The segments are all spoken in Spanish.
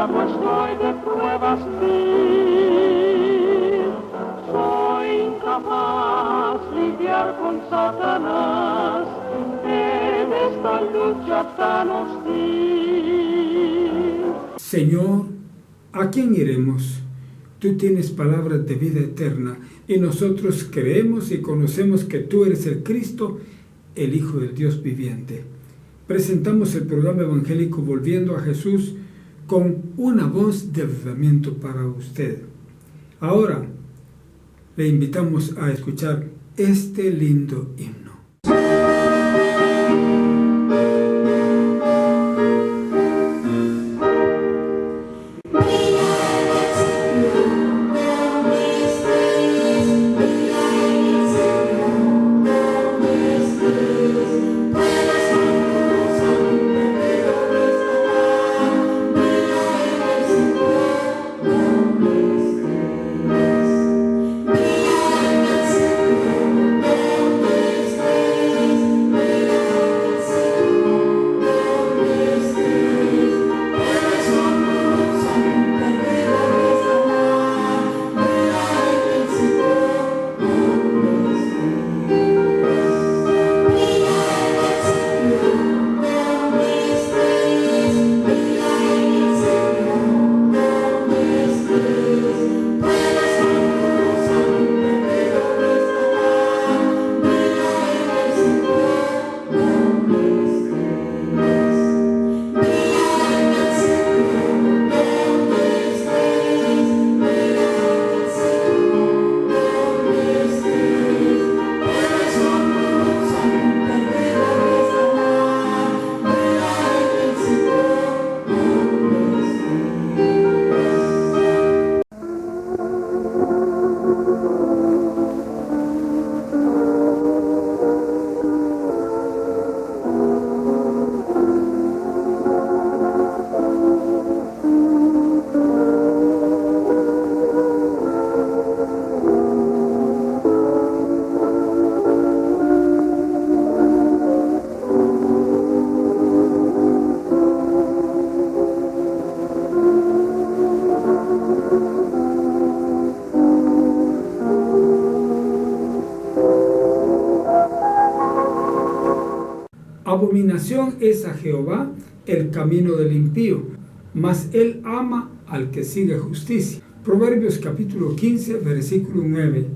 campo estoy de pruebas mil. Soy incapaz lidiar con Satanás en esta lucha tan hostil. Señor, ¿a quién iremos? Tú tienes palabras de vida eterna y nosotros creemos y conocemos que tú eres el Cristo, el Hijo del Dios viviente. Presentamos el programa evangélico Volviendo a Jesús con una voz de avivamiento para usted. Ahora le invitamos a escuchar este lindo himno. Abominación es a Jehová el camino del impío, mas él ama al que sigue justicia. Proverbios capítulo 15, versículo 9.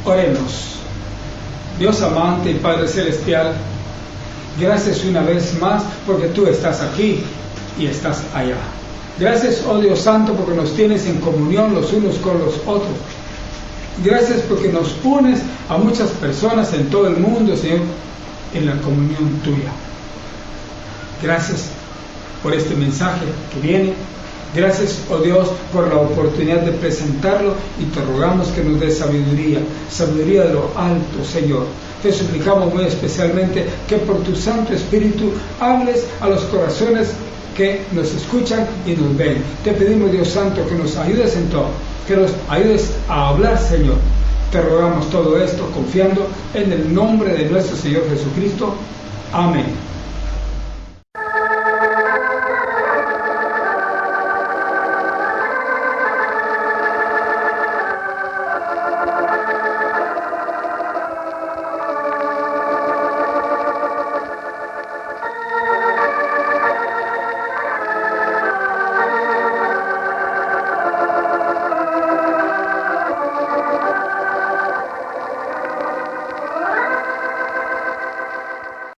Oremos. Dios amante y Padre celestial, gracias una vez más porque tú estás aquí y estás allá. Gracias, oh Dios Santo, porque nos tienes en comunión los unos con los otros. Gracias porque nos unes a muchas personas en todo el mundo, Señor, en la comunión tuya. Gracias por este mensaje que viene. Gracias, oh Dios, por la oportunidad de presentarlo y te rogamos que nos des sabiduría de lo alto, Señor. Te suplicamos muy especialmente que por tu Santo Espíritu hables a los corazones que nos escuchan y nos ven. Te pedimos, Dios Santo, que nos ayudes en todo, que nos ayudes a hablar, Señor. Te rogamos todo esto confiando en el nombre de nuestro Señor Jesucristo. Amén.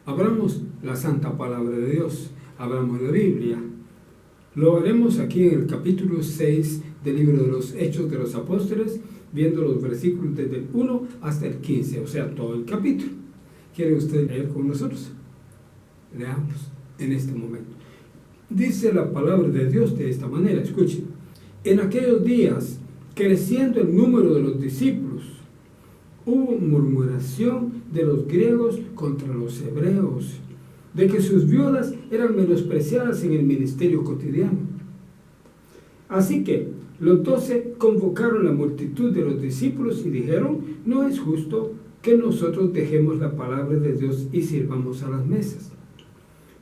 Abramos la santa palabra de Dios, abramos la Biblia. Lo haremos aquí en el capítulo 6 del libro de los Hechos de los Apóstoles, viendo los versículos desde el 1 hasta el 15, o sea, todo el capítulo. ¿Quiere usted leer con nosotros? Leamos en este momento. Dice la palabra de Dios de esta manera, escuchen. En aquellos días, creciendo el número de los discípulos, hubo murmuración de los griegos contra los hebreos, de que sus viudas eran menospreciadas en el ministerio cotidiano. Así que los 12 convocaron la multitud de los discípulos y dijeron: no es justo que nosotros dejemos la palabra de Dios y sirvamos a las mesas.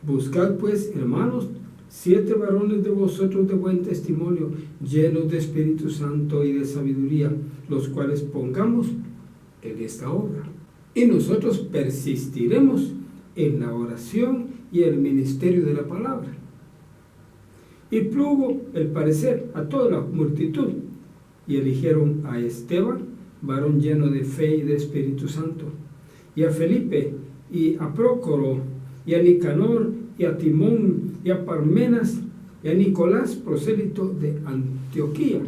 Buscad pues, hermanos, 7 varones de vosotros de buen testimonio, llenos de Espíritu Santo y de sabiduría, los cuales pongamos en esta obra. Y nosotros persistiremos en la oración y el ministerio de la palabra. Y plugo el parecer a toda la multitud, y eligieron a Esteban, varón lleno de fe y de Espíritu Santo, y a Felipe, y a Prócoro, y a Nicanor, y a Timón, y a Parmenas, y a Nicolás, prosélito de Antioquía.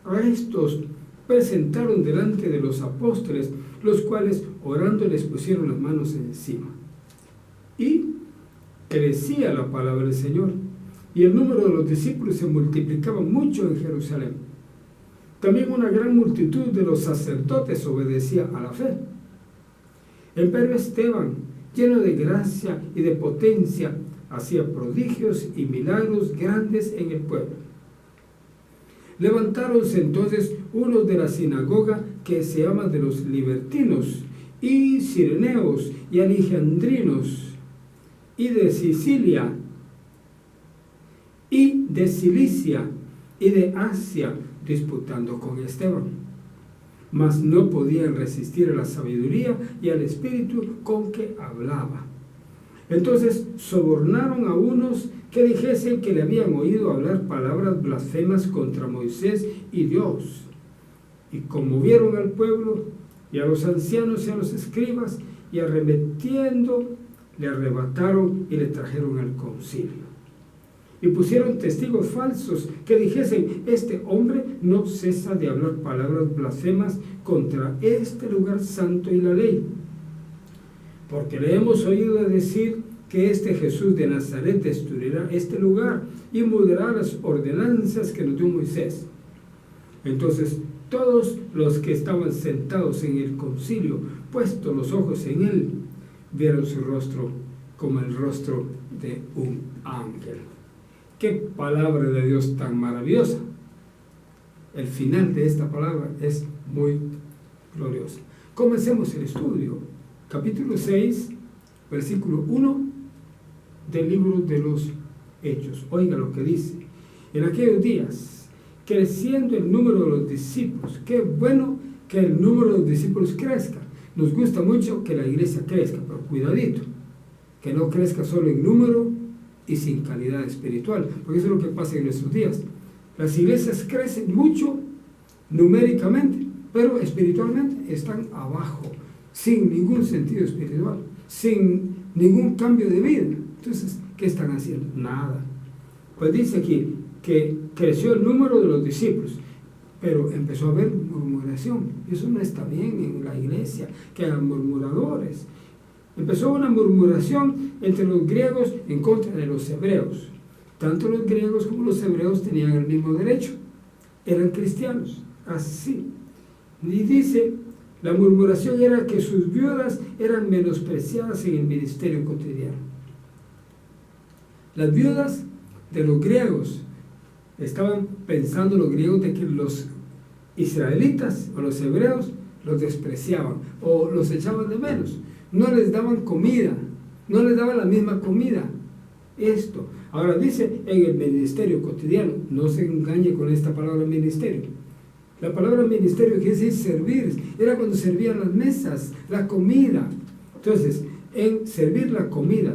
A estos presentaron delante de los apóstoles, los cuales orando les pusieron las manos encima. Y crecía la palabra del Señor, y el número de los discípulos se multiplicaba mucho en Jerusalén. También una gran multitud de los sacerdotes obedecía a la fe. Empero Esteban, lleno de gracia y de potencia, hacía prodigios y milagros grandes en el pueblo. Levantáronse entonces unos de la sinagoga que se llama de los libertinos, y cireneos, y alejandrinos, y de Sicilia, y de Cilicia, y de Asia, disputando con Esteban. Mas no podían resistir a la sabiduría y al espíritu con que hablaba. Entonces sobornaron a unos que dijesen que le habían oído hablar palabras blasfemas contra Moisés y Dios. Y conmovieron al pueblo y a los ancianos y a los escribas, y arremetiendo le arrebataron y le trajeron al concilio. Y pusieron testigos falsos que dijesen: este hombre no cesa de hablar palabras blasfemas contra este lugar santo y la ley. Porque le hemos oído decir que este Jesús de Nazaret destruirá este lugar y mudará las ordenanzas que nos dio Moisés. Entonces todos los que estaban sentados en el concilio, puestos los ojos en él, vieron su rostro como el rostro de un ángel. ¡Qué palabra de Dios tan maravillosa! El final de esta palabra es muy gloriosa. Comencemos el estudio. Capítulo 6, versículo 1 del libro de los Hechos. Oiga lo que dice. En aquellos días, creciendo el número de los discípulos. Qué bueno que el número de los discípulos crezca. Nos gusta mucho que la iglesia crezca, pero cuidadito, que no crezca solo en número y sin calidad espiritual, porque eso es lo que pasa en nuestros días. Las iglesias crecen mucho numéricamente, pero espiritualmente están abajo, sin ningún sentido espiritual, sin ningún cambio de vida. Entonces, ¿qué están haciendo? Nada. Pues dice aquí que creció el número de los discípulos, pero empezó a haber murmuración. Eso no está bien en la iglesia, que hayan murmuradores. Empezó una murmuración entre los griegos en contra de los hebreos. Tanto los griegos como los hebreos tenían el mismo derecho. Eran cristianos, así. Y dice, la murmuración era que sus viudas eran menospreciadas en el ministerio cotidiano. Las viudas de los griegos, estaban pensando los griegos de que los israelitas o los hebreos los despreciaban o los echaban de menos. No les daban comida, no les daban la misma comida. Esto. Ahora dice en el ministerio cotidiano, no se engañe con esta palabra ministerio. La palabra ministerio quiere decir servir, era cuando servían las mesas, la comida. Entonces, en servir la comida,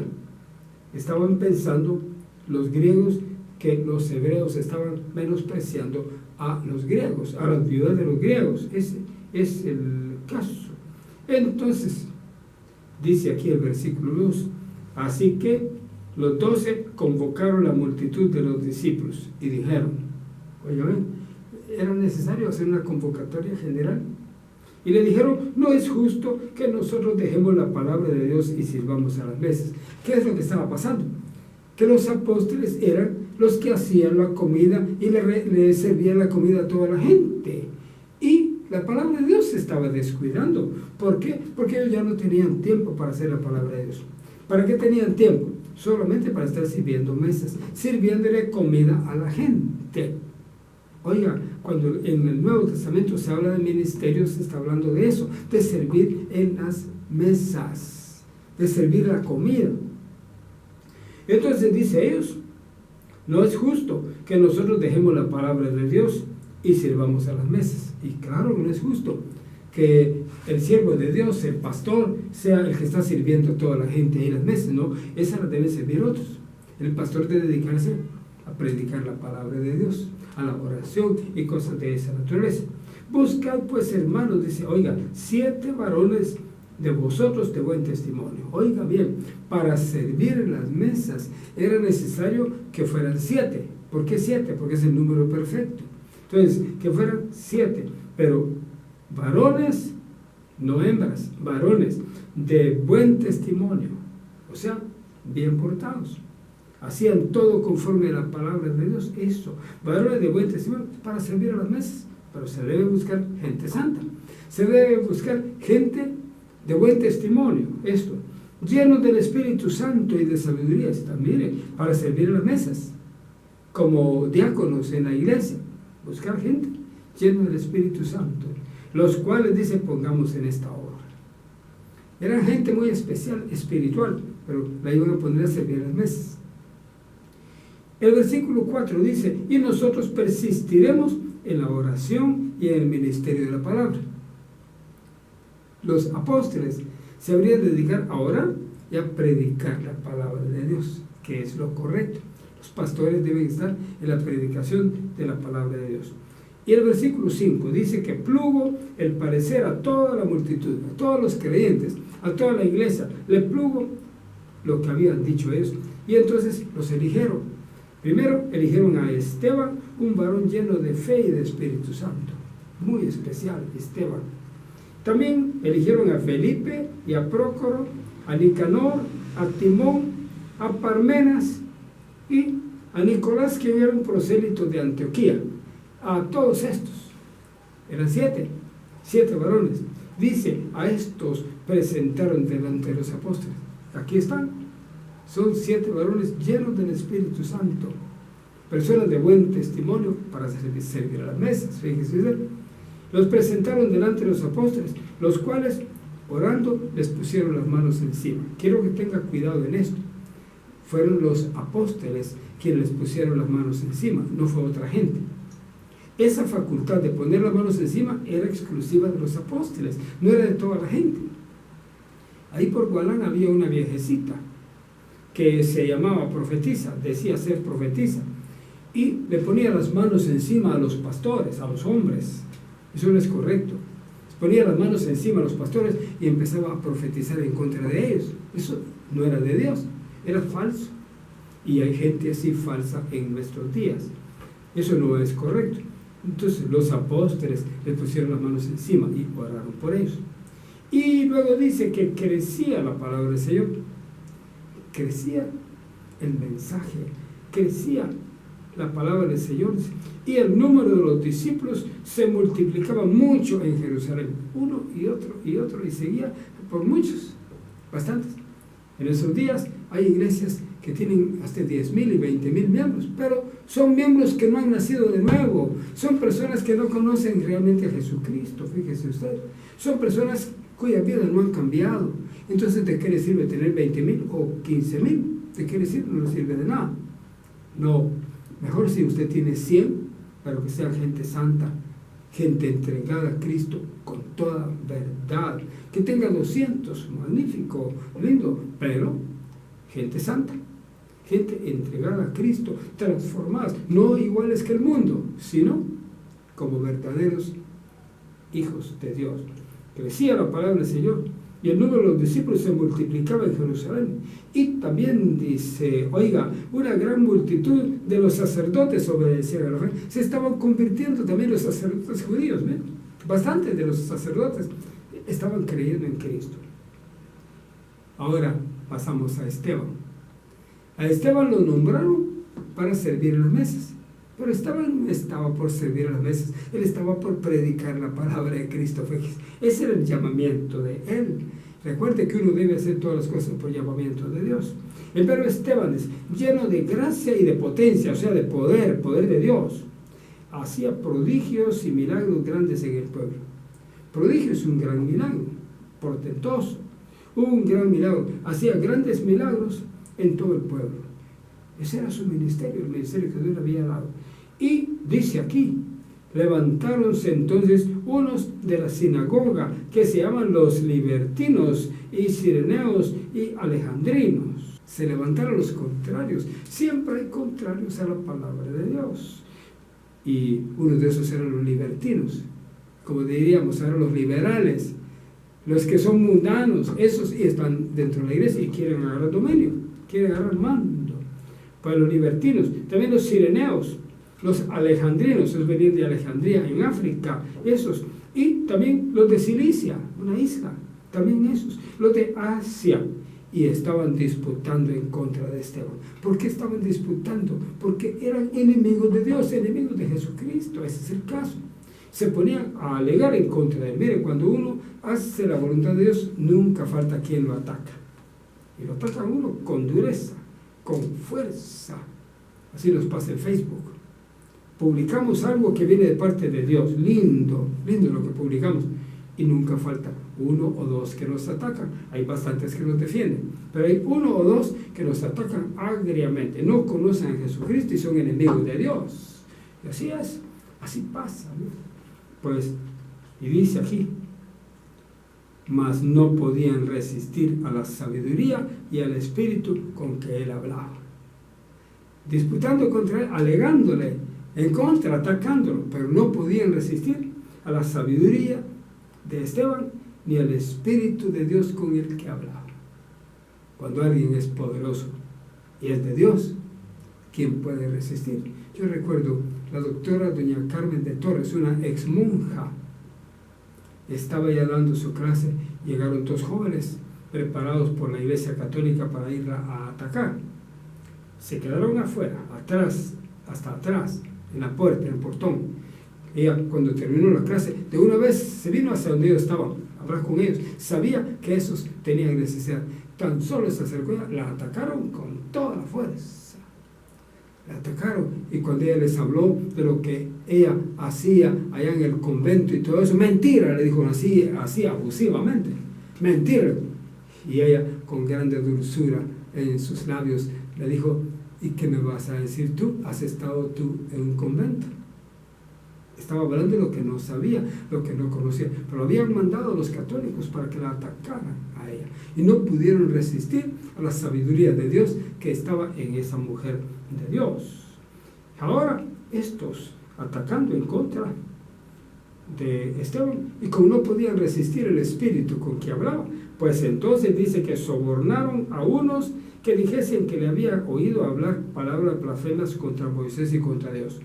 estaban pensando los griegos que los hebreos estaban menospreciando a los griegos, a las viudas de los griegos. Ese es el caso. Entonces, Dice aquí el versículo 2, así que los 12 convocaron la multitud de los discípulos y dijeron, oye, ¿era necesario hacer una convocatoria general? Y le dijeron, no es justo que nosotros dejemos la palabra de Dios y sirvamos a las mesas. ¿Qué es lo que estaba pasando? Que los apóstoles eran los que hacían la comida y le servían la comida a toda la gente. Y la palabra de Dios se estaba descuidando. ¿Por qué? Porque ellos ya no tenían tiempo para hacer la palabra de Dios. ¿Para qué tenían tiempo? Solamente para estar sirviendo mesas, sirviéndole comida a la gente. Oiga, cuando en el Nuevo Testamento se habla de ministerio, se está hablando de eso, de servir en las mesas, de servir la comida. Entonces dice ellos, no es justo que nosotros dejemos la palabra de Dios y sirvamos a las mesas. Y claro, no es justo que el siervo de Dios, el pastor, sea el que está sirviendo a toda la gente ahí en las mesas, no, esa la deben servir otros. El pastor debe dedicarse a predicar la palabra de Dios, a la oración y cosas de esa naturaleza. Buscad pues, hermanos, dice, oiga, 7 varones de vosotros de buen testimonio. Oiga bien, para servir en las mesas era necesario que fueran 7. ¿Por qué 7? Porque es el número perfecto. Entonces, que fueran 7, pero varones, no hembras, varones de buen testimonio, o sea, bien portados. Hacían todo conforme a la palabra de Dios. Eso, varones de buen testimonio para servir a las mesas. Pero se debe buscar gente santa. Se debe buscar gente de buen testimonio. Esto, llenos del Espíritu Santo y de sabiduría, también para servir a las mesas. Como diáconos en la iglesia. Buscar gente llena del Espíritu Santo. Los cuales, dice, pongamos en esta obra. Eran gente muy especial, espiritual, pero la iban a poner a servir a las mesas. El versículo 4 dice, y nosotros persistiremos en la oración y en el ministerio de la palabra. Los apóstoles se habrían de dedicar a orar y a predicar la palabra de Dios, que es lo correcto. Los pastores deben estar en la predicación de la palabra de Dios. Y el versículo 5 dice que plugo el parecer a toda la multitud, a todos los creyentes, a toda la iglesia, le plugo lo que habían dicho ellos, y entonces los eligieron. Primero eligieron a Esteban, un varón lleno de fe y de Espíritu Santo, muy especial, Esteban. También eligieron a Felipe y a Prócoro, a Nicanor, a Timón, a Parmenas y a Nicolás, que era un prosélito de Antioquía. A todos estos, eran 7 varones. Dice, a estos presentaron delante de los apóstoles. Aquí están. Son 7 varones llenos del Espíritu Santo, personas de buen testimonio para servir a las mesas. Fíjense usted. Los presentaron delante de los apóstoles, los cuales, orando, les pusieron las manos encima. Quiero que tenga cuidado en esto. Fueron los apóstoles quienes les pusieron las manos encima, no fue otra gente. Esa facultad de poner las manos encima era exclusiva de los apóstoles, no era de toda la gente. Ahí por Gualán había una viejecita que se llamaba profetisa, decía ser profetisa, y le ponía las manos encima a los pastores, a los hombres. Eso no es correcto. Ponía las manos encima a los pastores y empezaba a profetizar en contra de ellos. Eso no era de Dios, era falso. Y hay gente así falsa en nuestros días. Eso no es correcto. Entonces los apóstoles le pusieron las manos encima y oraron por ellos. Y luego dice que crecía la palabra del Señor. Crecía el mensaje, crecía la palabra del Señor, y el número de los discípulos se multiplicaba mucho en Jerusalén, uno y otro, y seguía por muchos, bastantes. En esos días hay iglesias que tienen hasta 10,000 y 20,000 miembros, pero son miembros que no han nacido de nuevo, son personas que no conocen realmente a Jesucristo, fíjese usted, son personas cuyas vidas no han cambiado. Entonces, ¿de qué le sirve tener 20,000 o 15,000? ¿De qué le sirve? No le sirve de nada. No, mejor si usted tiene 100, pero que sea gente santa, gente entregada a Cristo con toda verdad. Que tenga 200, magnífico, lindo, pero gente santa, gente entregada a Cristo, transformadas, no iguales que el mundo, sino como verdaderos hijos de Dios. Crecía la palabra del Señor y el número de los discípulos se multiplicaba en Jerusalén. Y también dice, oiga, una gran multitud de los sacerdotes obedecían a la fe. Se estaban convirtiendo también los sacerdotes judíos, ¿ven? Bastantes de los sacerdotes estaban creyendo en Cristo. Ahora pasamos a Esteban. A Esteban lo nombraron para servir en las mesas. Pero Esteban estaba por servir a las mesas. Él estaba por predicar la palabra de Cristo. Ese era el llamamiento de él. Recuerde que uno debe hacer todas las cosas por llamamiento de Dios. El verbo Esteban es lleno de gracia y de potencia, o sea, de poder de Dios. Hacía prodigios y milagros grandes en el pueblo. Prodigio es un gran milagro, portentoso. Un gran milagro. Hacía grandes milagros en todo el pueblo. Ese era su ministerio, el ministerio que Dios le había dado. Y dice aquí, levantáronse entonces unos de la sinagoga que se llaman los libertinos y cireneos y alejandrinos. Se levantaron los contrarios. Siempre hay contrarios a la palabra de Dios. Y uno de esos eran los libertinos. Como diríamos, eran los liberales. Los que son mundanos, esos están dentro de la iglesia y quieren agarrar dominio, quieren agarrar mando. Para los libertinos, también los cireneos, los alejandrinos, esos venían de Alejandría, en África, esos, y también los de Cilicia, una isla, también esos, los de Asia, y estaban disputando en contra de Esteban. ¿Por qué estaban disputando? Porque eran enemigos de Dios, enemigos de Jesucristo, ese es el caso. Se ponían a alegar en contra de él. Mire, cuando uno hace la voluntad de Dios, nunca falta quien lo ataca, y lo ataca a uno con dureza, con fuerza. Así nos pasa en Facebook. Publicamos algo que viene de parte de Dios, lindo lo que publicamos, y nunca falta uno o dos que nos atacan. Hay bastantes que nos defienden, pero hay uno o dos que nos atacan agriamente, no conocen a Jesucristo y son enemigos de Dios. Y así es, así pasa, ¿no? Pues, y dice aquí, mas no podían resistir a la sabiduría y al espíritu con que él hablaba. Disputando contra él, alegándole en contra, atacándolo, pero no podían resistir a la sabiduría de Esteban ni al espíritu de Dios con el que hablaba. Cuando alguien es poderoso y es de Dios, ¿quién puede resistir? Yo recuerdo la doctora doña Carmen de Torres, una ex monja. Estaba ya dando su clase, llegaron dos jóvenes preparados por la Iglesia Católica para ir a atacar. Se quedaron afuera, atrás, hasta atrás, en la puerta, en el portón. Ella, cuando terminó la clase, de una vez se vino hacia donde ellos estaban, a hablar con ellos. Sabía que esos tenían necesidad. Tan solo se acercó, la atacaron con toda la fuerza. La atacaron, y cuando ella les habló de lo que ella hacía allá en el convento y todo eso, mentira, le dijo así abusivamente, mentira. Y ella, con grande dulzura en sus labios, le dijo, ¿y qué me vas a decir tú? ¿Has estado tú en un convento? Estaba hablando de lo que no sabía, lo que no conocía, pero habían mandado a los católicos para que la atacaran a ella, y no pudieron resistir a la sabiduría de Dios que estaba en esa mujer de Dios. Ahora estos atacando en contra de Esteban, y como no podían resistir el espíritu con que hablaba, pues entonces dice que sobornaron a unos que dijesen que le había oído hablar palabras blasfemas contra Moisés y contra Dios.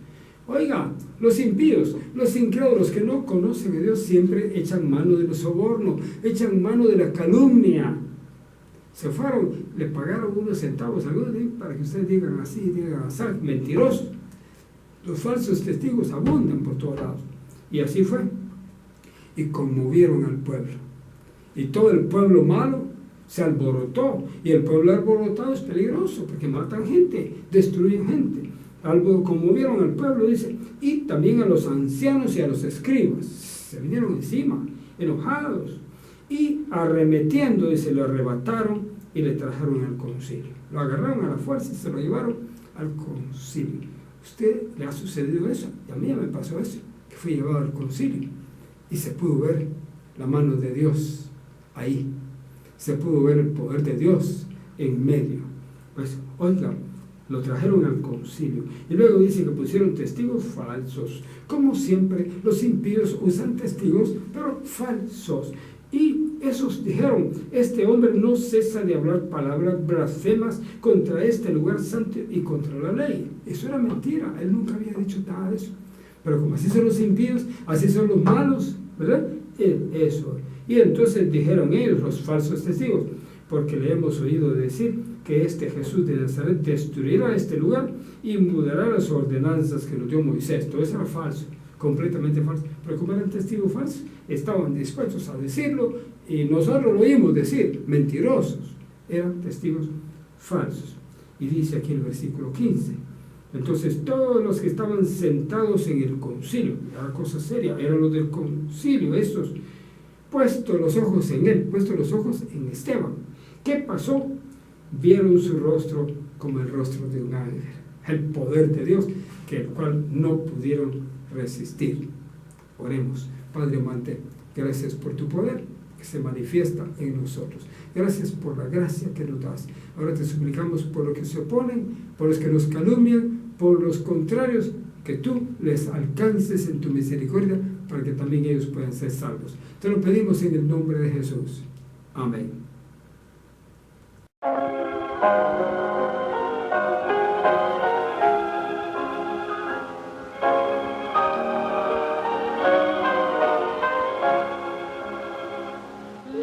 Oiga, los impíos, los incrédulos que no conocen a Dios siempre echan mano del soborno, echan mano de la calumnia. Se fueron, le pagaron unos centavos, algunos para que ustedes digan así, mentirosos. Los falsos testigos abundan por todos lados. Y así fue. Y conmovieron al pueblo. Y todo el pueblo malo se alborotó. Y el pueblo alborotado es peligroso porque matan gente, destruyen gente. Algo conmovieron al pueblo, dice, y también a los ancianos y a los escribas. Se vinieron encima, enojados, y arremetiendo, dice, lo arrebataron y le trajeron al concilio. Lo agarraron a la fuerza y se lo llevaron al concilio. ¿Usted le ha sucedido eso? Y a mí ya me pasó eso, que fui llevado al concilio y se pudo ver la mano de Dios ahí. Se pudo ver el poder de Dios en medio. Pues, oiga, lo trajeron al concilio. Y luego dice que pusieron testigos falsos. Como siempre, los impíos usan testigos, pero falsos. Y Esos dijeron, este hombre no cesa de hablar palabras blasfemas contra este lugar santo y contra la ley. Eso era mentira, él nunca había dicho nada de eso. Pero como así son los impíos, así son los malos, ¿verdad? Eso. Y entonces dijeron ellos, los falsos testigos, porque le hemos oído decir que este Jesús de Nazaret destruirá este lugar y mudará las ordenanzas que nos dio Moisés. Todo eso era falso, completamente falso. Pero como eran testigos falsos, estaban dispuestos a decirlo y nosotros lo oímos decir, mentirosos. Eran testigos falsos. Y dice aquí el versículo 15. Entonces todos los que estaban sentados en el concilio, era cosa seria, eran los del concilio, estos, puestos los ojos en él, puestos los ojos en Esteban. ¿Qué pasó? Vieron su rostro como el rostro de un ángel, el poder de Dios, que el cual no pudieron resistir. Oremos. Padre amante, gracias por tu poder que se manifiesta en nosotros. Gracias por la gracia que nos das. Ahora te suplicamos por los que se oponen, por los que nos calumnian, por los contrarios, que tú les alcances en tu misericordia para que también ellos puedan ser salvos. Te lo pedimos en el nombre de Jesús. Amén.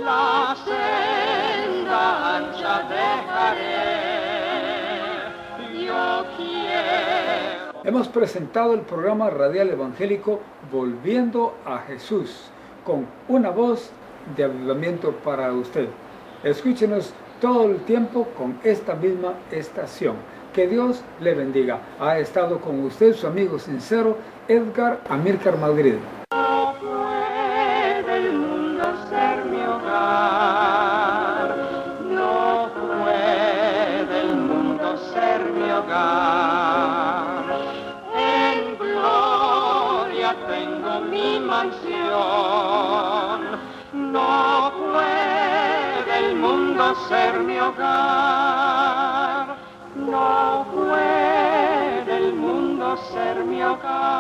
La senda ancha dejaré, yo quiero. Hemos presentado el programa radial evangélico Volviendo a Jesús, con una voz de avivamiento para usted. Escúchenos todo el tiempo con esta misma estación. Que Dios le bendiga. Ha estado con usted su amigo sincero, Edgar Amílcar Madrid. No puede el mundo ser mi hogar, no puede el mundo ser mi hogar. En gloria tengo mi mansión, no puede el mundo ser mi hogar, no puede el mundo ser mi hogar.